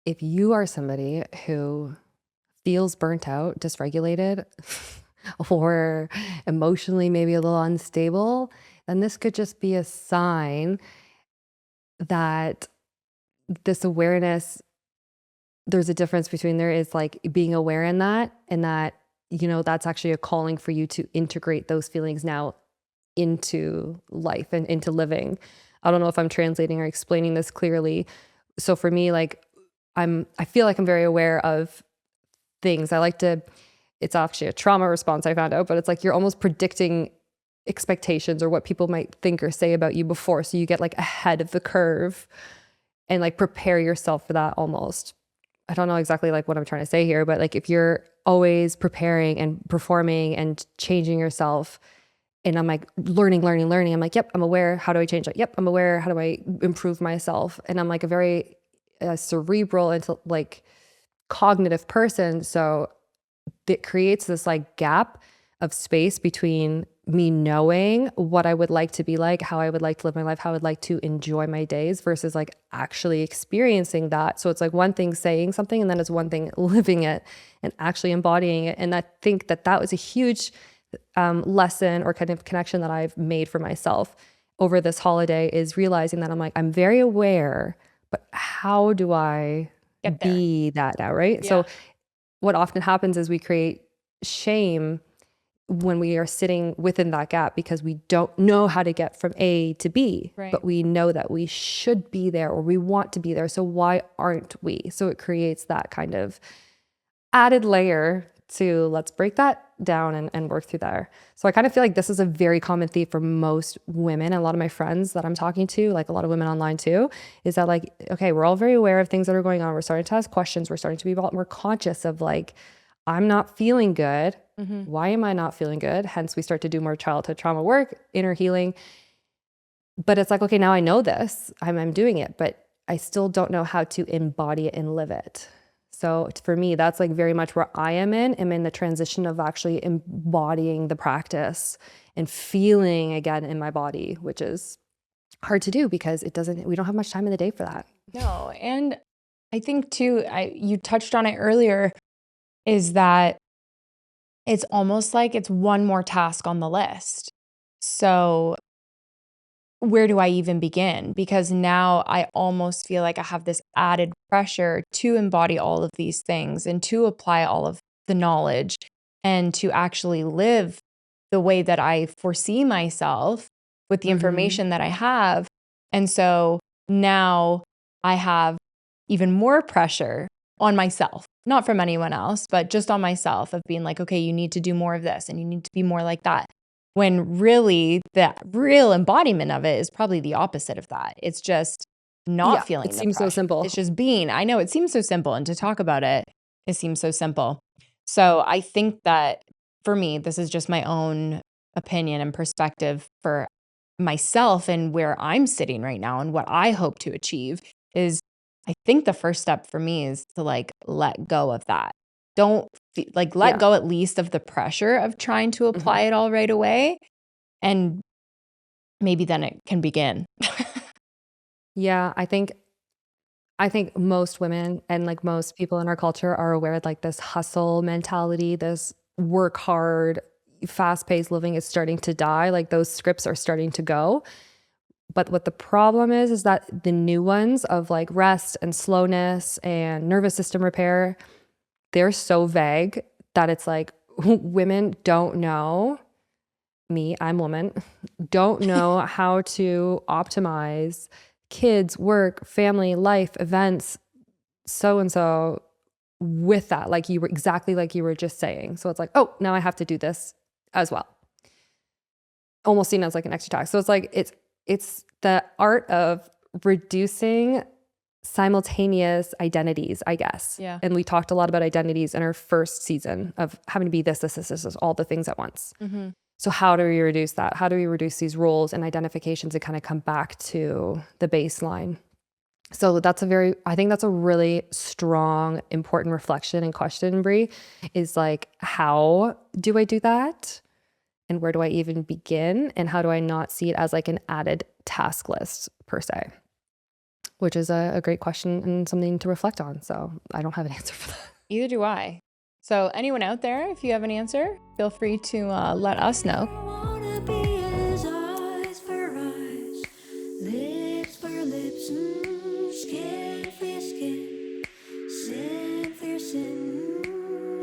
if you are somebody who feels burnt out, dysregulated, or emotionally maybe a little unstable, then this could just be a sign that this awareness, there's a difference between there is like being aware in that and that, that's actually a calling for you to integrate those feelings now into life and into living. I don't know if I'm translating or explaining this clearly. So for me, like I feel like I'm very aware of things. It's actually a trauma response I found out, but it's like you're almost predicting expectations or what people might think or say about you before. So you get like ahead of the curve and like prepare yourself for that almost. I don't know exactly like what I'm trying to say here, but like if you're always preparing and performing and changing yourself, and I'm like learning, I'm like, yep, I'm aware. How do I change it? Yep, I'm aware. How do I improve myself? And I'm like a very cerebral into like cognitive person. So it creates this like gap of space between me knowing what I would like to be like, how I would like to live my life, how I would like to enjoy my days versus like actually experiencing that. So it's like one thing saying something and then it's one thing living it and actually embodying it. And I think that was a huge lesson or kind of connection that I've made for myself over this holiday is realizing that I'm like, I'm very aware, but how do I Get there. be that now, right? Yeah. So what often happens is we create shame when we are sitting within that gap because we don't know how to get from A to B, Right. but we know that we should be there or we want to be there. So why aren't we? So it creates that kind of added layer to let's break that down and work through there. So I kind of feel like this is a very common theme for most women. And a lot of my friends that I'm talking to, like a lot of women online too, is that like, okay, we're all very aware of things that are going on. We're starting to ask questions. We're starting to be more conscious of like, I'm not feeling good. Mm-hmm. Why am I not feeling good? Hence, we start to do more childhood trauma work, inner healing. But it's like, okay, now I know this. I'm doing it, but I still don't know how to embody it and live it. So for me, that's like very much where I am in. I'm in the transition of actually embodying the practice and feeling again in my body, which is hard to do because we don't have much time in the day for that. No. And I think too, you touched on it earlier, is that it's almost like it's one more task on the list. So where do I even begin? Because now I almost feel like I have this added pressure to embody all of these things and to apply all of the knowledge and to actually live the way that I foresee myself with the Mm-hmm. information that I have. And so now I have even more pressure on myself, not from anyone else, but just on myself of being like, okay, you need to do more of this and you need to be more like that. When really the real embodiment of it is probably the opposite of that. It's just not Yeah, it feeling the seems so pressure. simple. It's just being. I know it seems so simple. And to talk about it, it seems so simple. So I think that for me, this is just my own opinion and perspective for myself and where I'm sitting right now and what I hope to achieve is I think the first step for me is to like let go of that. Don't let Yeah. go at least of the pressure of trying to Mm-hmm. apply it all right away. And maybe then it can begin. Yeah, I think most women and like most people in our culture are aware of like this hustle mentality, this work hard, fast paced living is starting to die. Like those scripts are starting to go. But what the problem is that the new ones of like rest and slowness and nervous system repair, they're so vague that it's like women don't know me, I'm woman, don't know how to optimize kids, work, family, life, events, so and so with that, like you were exactly like you were just saying. So it's like, oh, now I have to do this as well. Almost seen as like an extra task. So it's like it's the art of reducing simultaneous identities, I guess. Yeah. And we talked a lot about identities in our first season of having to be this, all the things at once. Mm-hmm. So how do we reduce that? How do we reduce these roles and identifications and kind of come back to the baseline? So I think that's a really strong, important reflection and question, Brie, is like, how do I do that? And where do I even begin? And how do I not see it as like an added task list per se? which is a great question and something to reflect on. So I don't have an answer for that. Either do I. So anyone out there, if you have an answer, feel free to let us know. Wanna be